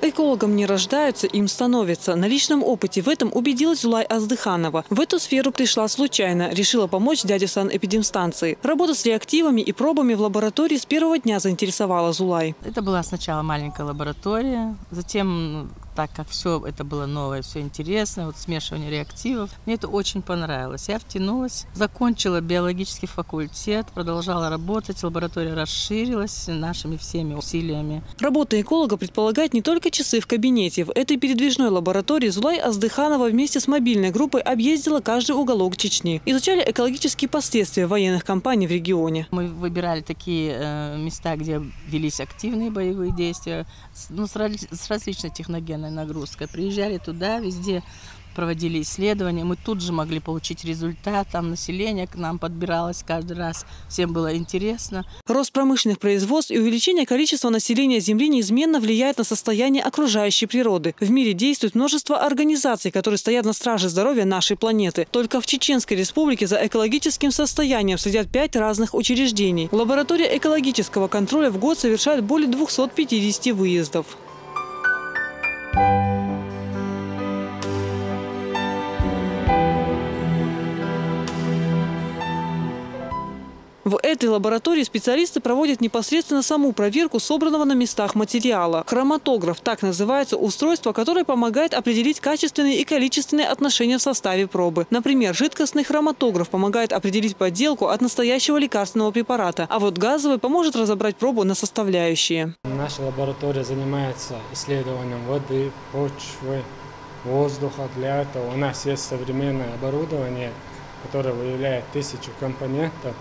Экологом не рождаются, им становятся. На личном опыте в этом убедилась Зулай Аздыханова. В эту сферу пришла случайно, решила помочь дяде в санэпидемстанции. Работа с реактивами и пробами в лаборатории с первого дня заинтересовала Зулай. Это была сначала маленькая лаборатория, затем, так как все это было новое, все интересное, смешивание реактивов, мне это очень понравилось. Я втянулась, закончила биологический факультет, продолжала работать, лаборатория расширилась нашими всеми усилиями. Работа эколога предполагает не только часы в кабинете. В этой передвижной лаборатории Зулай Аздыханова вместе с мобильной группой объездила каждый уголок Чечни. Изучали экологические последствия военных кампаний в регионе. Мы выбирали такие места, где велись активные боевые действия, с различной техногенной нагрузкой. Приезжали туда, везде проводили исследования. Мы тут же могли получить результат. Там население к нам подбиралось каждый раз. Всем было интересно. Рост промышленных производств и увеличение количества населения Земли неизменно влияет на состояние окружающей природы. В мире действует множество организаций, которые стоят на страже здоровья нашей планеты. Только в Чеченской Республике за экологическим состоянием следят 5 разных учреждений. Лаборатория экологического контроля в год совершает более 250 выездов. В этой лаборатории специалисты проводят непосредственно саму проверку собранного на местах материала. Хроматограф – так называется устройство, которое помогает определить качественные и количественные отношения в составе пробы. Например, жидкостный хроматограф помогает определить подделку от настоящего лекарственного препарата, а вот газовый поможет разобрать пробу на составляющие. Наша лаборатория занимается исследованием воды, почвы, воздуха. Для этого у нас есть современное оборудование, которое выявляет 1000 компонентов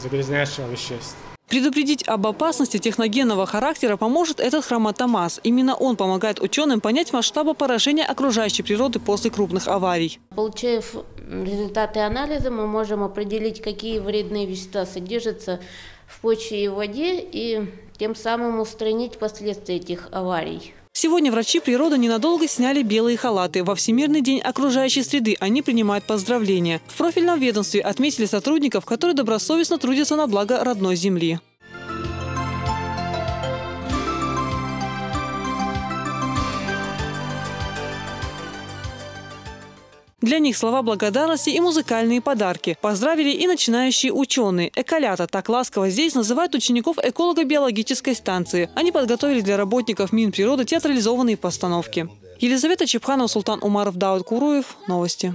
загрязняющих веществ. Предупредить об опасности техногенного характера поможет этот хроматомаз. Именно он помогает ученым понять масштабы поражения окружающей природы после крупных аварий. Получив результаты анализа, мы можем определить, какие вредные вещества содержатся в почве и воде, и тем самым устранить последствия этих аварий. Сегодня врачи природы ненадолго сняли белые халаты. Во Всемирный день окружающей среды они принимают поздравления. В профильном ведомстве отметили сотрудников, которые добросовестно трудятся на благо родной земли. Для них слова благодарности и музыкальные подарки. Поздравили и начинающие ученые. Эколята, так ласково здесь называют учеников эколого-биологической станции. Они подготовили для работников Минприроды театрализованные постановки. Елизавета Чепханова, Султан Умаров, Дауд Куруев. Новости.